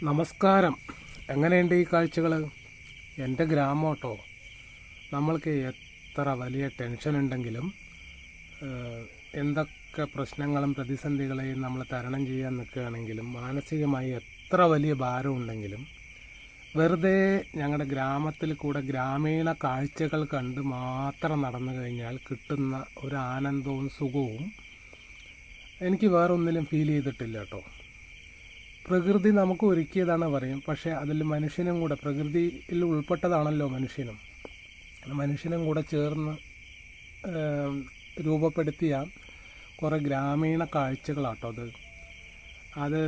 നമസ്കാരം. എങ്ങനെയുണ്ട് ഈ കാഴ്ചകൾ? എൻ്റെ ഗ്രാമം കേട്ടോ. നമ്മൾക്ക് എത്ര വലിയ ടെൻഷൻ ഉണ്ടെങ്കിലും എന്തൊക്കെ പ്രശ്നങ്ങളും പ്രതിസന്ധികളെയും നമ്മൾ തരണം ചെയ്യാൻ നിൽക്കുകയാണെങ്കിലും മാനസികമായി എത്ര വലിയ ഭാരം ഉണ്ടെങ്കിലും വെറുതെ ഞങ്ങളുടെ ഗ്രാമത്തിൽ കൂടെ ഗ്രാമീണ കാഴ്ചകൾ കണ്ട് മാത്രം നടന്നു കഴിഞ്ഞാൽ കിട്ടുന്ന ഒരു ആനന്ദവും സുഖവും എനിക്ക് വേറൊന്നിലും ഫീൽ ചെയ്തിട്ടില്ല കേട്ടോ. പ്രകൃതി നമുക്ക് ഒരുക്കിയതാണ് പറയും, പക്ഷേ അതിൽ മനുഷ്യനും കൂടെ, പ്രകൃതിയിൽ ഉൾപ്പെട്ടതാണല്ലോ മനുഷ്യനും കൂടെ ചേർന്ന് രൂപപ്പെടുത്തിയ കുറേ ഗ്രാമീണ കാഴ്ചകളാട്ടോ അത്